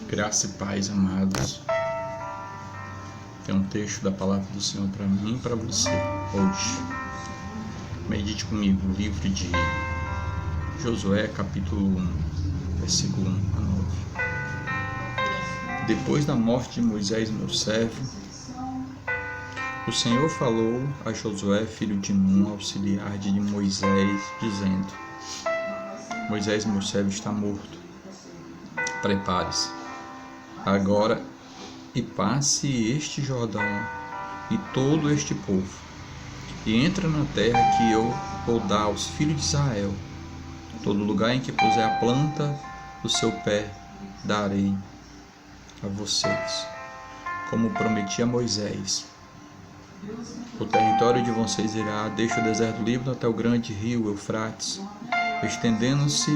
Graça e paz, amados. Tem um texto da palavra do Senhor para mim e para você hoje. Medite comigo o livro de Josué, capítulo 1, versículo 1 a 9. Depois da morte de Moisés, meu servo, o Senhor falou a Josué, filho de Nun, auxiliar de Moisés, dizendo: Moisés, meu servo, está morto. Prepare-se agora e passe este Jordão e todo este povo, e entra na terra que eu vou dar aos filhos de Israel. Todo lugar em que puser a planta do seu pé, darei a vocês, como prometi a Moisés. O território de vocês irá desde o deserto do Líbano até o grande rio Eufrates, estendendo-se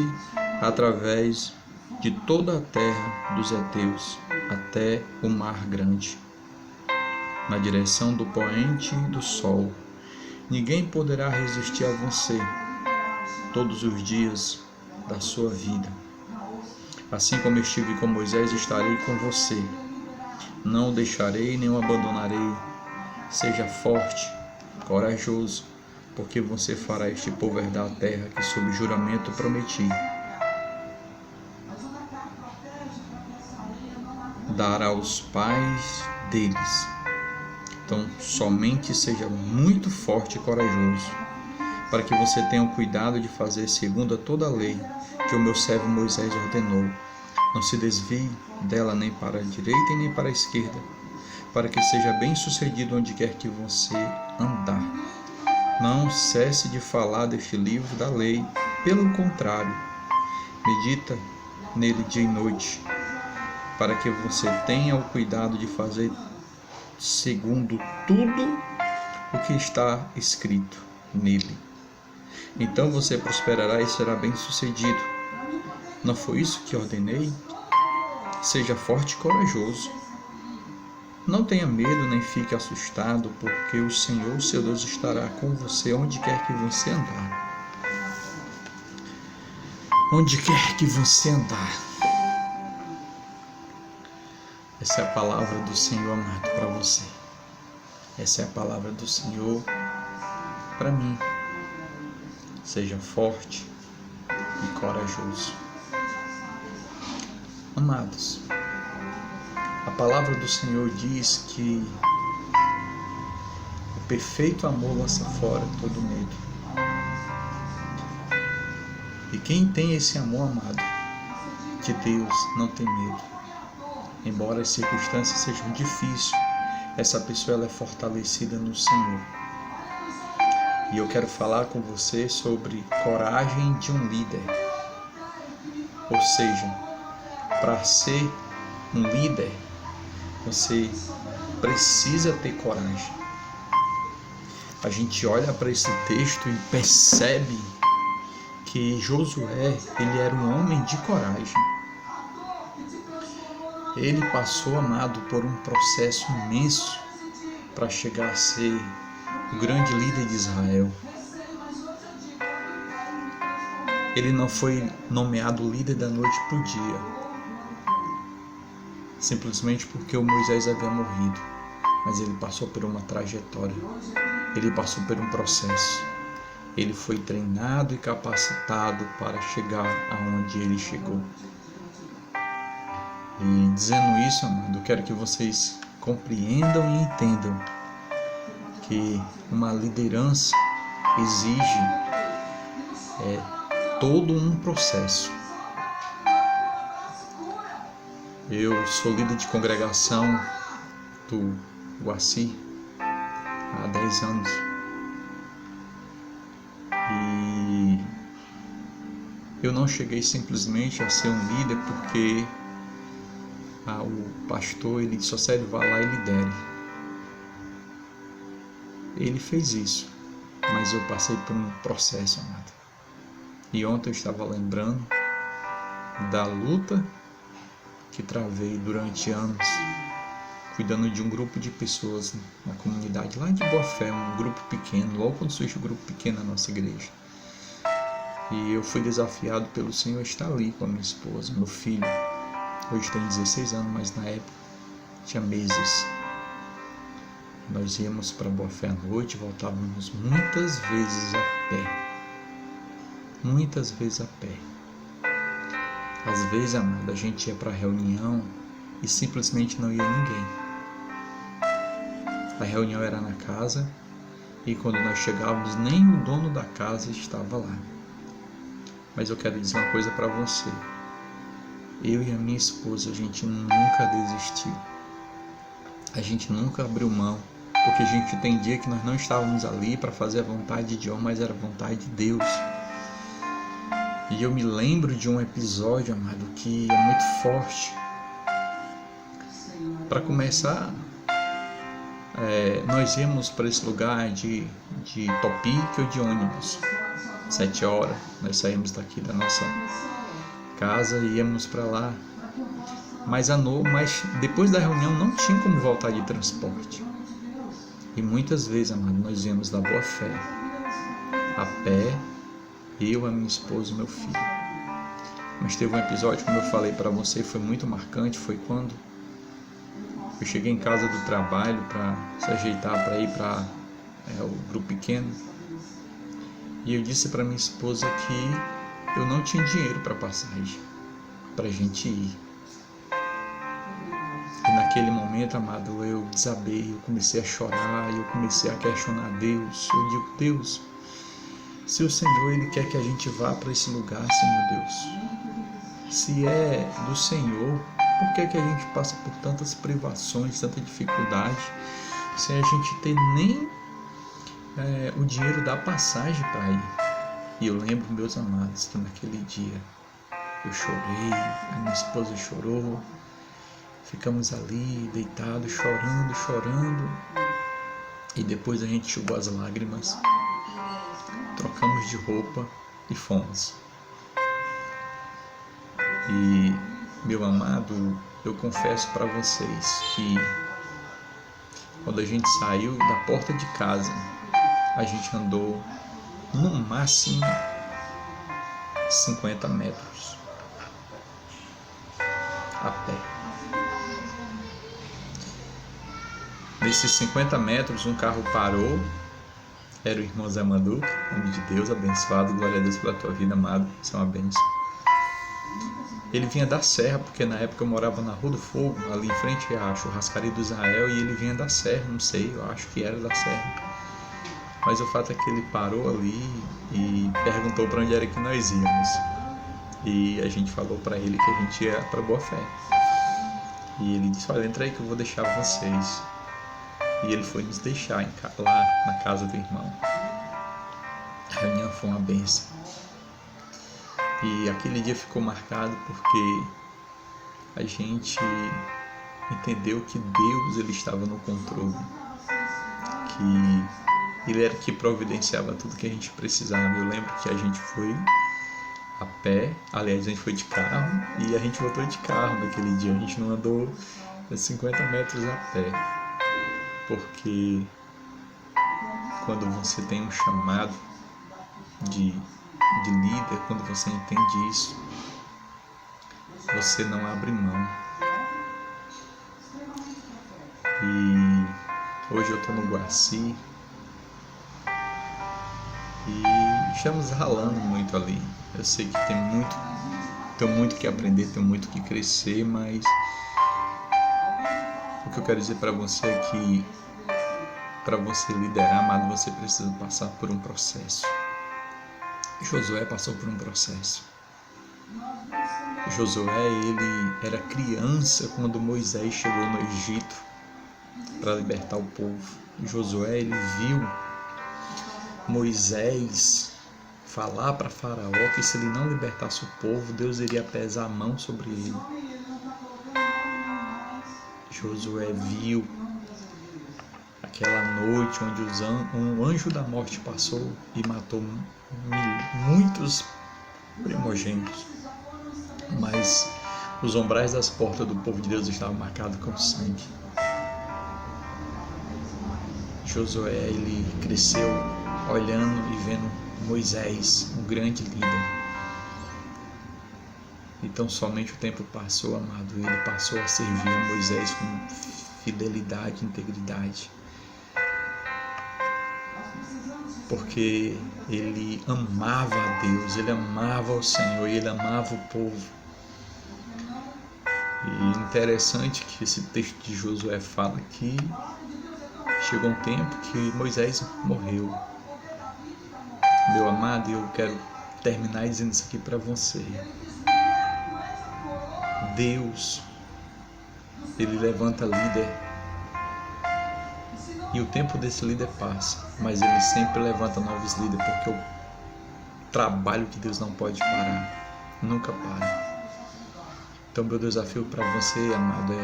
através de toda a terra dos heteus até o mar grande, na direção do poente do sol. Ninguém poderá resistir a você todos os dias da sua vida. Assim como estive com Moisés, estarei com você. Não o deixarei nem o abandonarei. Seja forte, corajoso, porque você fará este povo herdar a terra que sob juramento prometi dar aos pais deles. Então, somente seja muito forte e corajoso, para que você tenha o cuidado de fazer segundo a toda a lei que o meu servo Moisés ordenou. Não se desvie dela nem para a direita e nem para a esquerda, para que seja bem sucedido onde quer que você andar. Não cesse de falar deste livro da lei, pelo contrário, medita nele dia e noite, para que você tenha o cuidado de fazer segundo tudo o que está escrito nele. Então você prosperará e será bem-sucedido. Não foi isso que ordenei? Seja forte e corajoso. Não tenha medo nem fique assustado, porque o Senhor, seu Deus, estará com você onde quer que você andar. Onde quer que você andar. Essa é a palavra do Senhor, amado, para você. Essa é a palavra do Senhor para mim. Seja forte e corajoso. Amados, a palavra do Senhor diz que o perfeito amor lança fora todo medo. E quem tem esse amor, amado, de Deus, não tem medo. Embora as circunstâncias sejam difíceis, essa pessoa ela é fortalecida no Senhor. E eu quero falar com você sobre coragem de um líder. Ou seja, para ser um líder, você precisa ter coragem. A gente olha para esse texto e percebe que Josué, ele era um homem de coragem. Ele passou, amado, por um processo imenso para chegar a ser o grande líder de Israel. Ele não foi nomeado líder da noite para o dia, simplesmente porque o Moisés havia morrido, mas ele passou por uma trajetória, ele passou por um processo. Ele foi treinado e capacitado para chegar aonde ele chegou. E dizendo isso, amado, eu quero que vocês compreendam e entendam que uma liderança exige todo um processo. Eu sou líder de congregação do Guaci há 10 anos. E eu não cheguei simplesmente a ser um líder porque o pastor ele disse: Célio, vá lá e lidere. Ele fez isso, mas eu passei por um processo, amado. E ontem eu estava lembrando da luta que travei durante anos, cuidando de um grupo de pessoas na comunidade lá de Boa Fé, um grupo pequeno, logo quando surge um grupo pequeno na nossa igreja. E eu fui desafiado pelo Senhor a estar ali com a minha esposa, meu filho. hoje tem 16 anos, mas na época tinha meses. Nós íamos para Boa Fé à noite, voltávamos muitas vezes a pé. Muitas vezes a pé. Às vezes, amado, a gente ia para a reunião e simplesmente não ia ninguém. A reunião era na casa e quando nós chegávamos, nem o dono da casa estava lá. Mas eu quero dizer uma coisa para você. Eu e a minha esposa, a gente nunca desistiu. A gente nunca abriu mão, porque a gente entendia que nós não estávamos ali para fazer a vontade de homem, mas era a vontade de Deus. E eu me lembro de um episódio, amado, que é muito forte. Para começar, nós íamos para esse lugar de Topic ou de ônibus. 7 horas, nós saímos daqui da nossa casa e íamos para lá. Mas depois da reunião não tinha como voltar de transporte. E muitas vezes, amado, nós íamos da Boa Fé, a pé, eu, a minha esposa e meu filho. Mas teve um episódio, como eu falei para você, foi muito marcante, foi quando eu cheguei em casa do trabalho para se ajeitar para ir para o grupo pequeno. E eu disse para minha esposa que eu não tinha dinheiro para passagem, para a gente ir. E naquele momento, amado, eu desabei, eu comecei a chorar, eu comecei a questionar Deus. Eu digo, Deus, se o Senhor Ele quer que a gente vá para esse lugar, Senhor Deus, se é do Senhor, por que a gente passa por tantas privações, tanta dificuldade, sem a gente ter nem o dinheiro da passagem para ir? E eu lembro, meus amados, que naquele dia eu chorei, a minha esposa chorou, ficamos ali deitados, chorando, e depois a gente enxugou as lágrimas, trocamos de roupa e fomos. E, meu amado, eu confesso para vocês que quando a gente saiu da porta de casa, a gente andou no máximo 50 metros a pé. Nesses 50 metros, um carro parou. Era o irmão Zé Manduca, nome de Deus, abençoado, glória a Deus pela tua vida, amado, isso é uma bênção. Ele vinha da serra, porque na época eu morava na Rua do Fogo, ali em frente à churrascaria do Israel, e ele vinha da serra, não sei, eu acho que era da serra. Mas o fato é que ele parou ali e perguntou para onde era que nós íamos. E a gente falou para ele que a gente ia para Boa Fé. E ele disse, olha, entra aí que eu vou deixar vocês. E ele foi nos deixar lá na casa do irmão. A reunião foi uma bênção. E aquele dia ficou marcado porque a gente entendeu que Deus ele estava no controle. Que Ele era que providenciava tudo que a gente precisava. Eu lembro que a gente foi a pé, aliás, a gente foi de carro e a gente voltou de carro naquele dia. A gente não andou 50 metros a pé. Porque quando você tem um chamado de líder, quando você entende isso, você não abre mão. E hoje eu estou no Guaci e estamos ralando muito ali. Eu sei que tenho muito que aprender, tenho muito que crescer, mas o que eu quero dizer para você é que para você liderar, amado, você precisa passar por um processo. Josué passou por um processo. Josué, ele era criança quando Moisés chegou no Egito para libertar o povo. Josué, ele viu Moisés falar para Faraó que se ele não libertasse o povo, Deus iria pesar a mão sobre ele. Josué viu aquela noite onde um anjo da morte passou e matou muitos primogênitos, mas os umbrais das portas do povo de Deus estavam marcados com sangue. Josué, ele cresceu olhando e vendo Moisés, um grande líder. E Então somente o tempo passou, amado, e ele passou a servir a Moisés com fidelidade, integridade, porque ele amava a Deus, ele amava o Senhor e ele amava o povo. E interessante que esse texto de Josué fala que chegou um tempo que Moisés morreu. Meu amado, eu quero terminar dizendo isso aqui para você. Deus, ele levanta líder e o tempo desse líder passa, mas ele sempre levanta novos líderes, porque o trabalho de Deus não pode parar, nunca para. Então meu desafio para você, amado,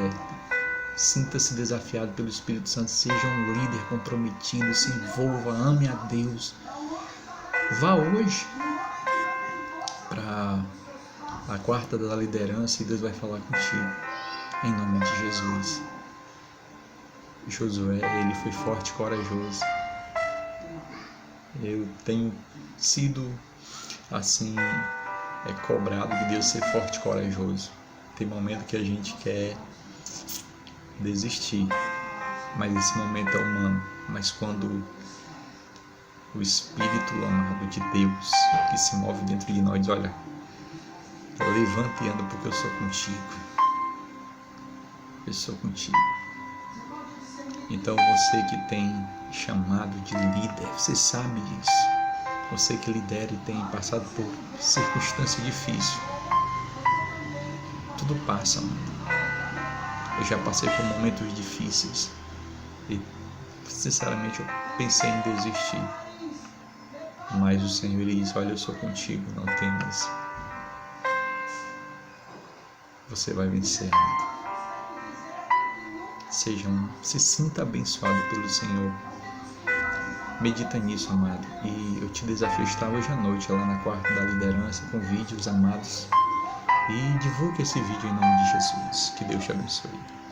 sinta-se desafiado pelo Espírito Santo, seja um líder comprometido, se envolva, ame a Deus. Vá hoje para a quarta da liderança e Deus vai falar contigo, em nome de Jesus. Josué, ele foi forte e corajoso. Eu tenho sido assim, cobrado de Deus ser forte e corajoso. Tem momento que a gente quer desistir, mas esse momento é humano. Mas quando o Espírito amado de Deus que se move dentro de nós diz, olha, levanta e anda porque eu sou contigo. Eu sou contigo. Então você que tem chamado de líder, você sabe disso. Você que lidera e tem passado por circunstâncias difíceis. Tudo passa, mano. Eu já passei por momentos difíceis e sinceramente eu pensei em desistir. Mas o Senhor ele diz, olha, eu sou contigo, não temas. Você vai vencer, amado. Se sinta abençoado pelo Senhor. Medita nisso, amado. E eu te desafio a estar hoje à noite lá na quarta da liderança com vídeos amados. E divulgue esse vídeo em nome de Jesus. Que Deus te abençoe.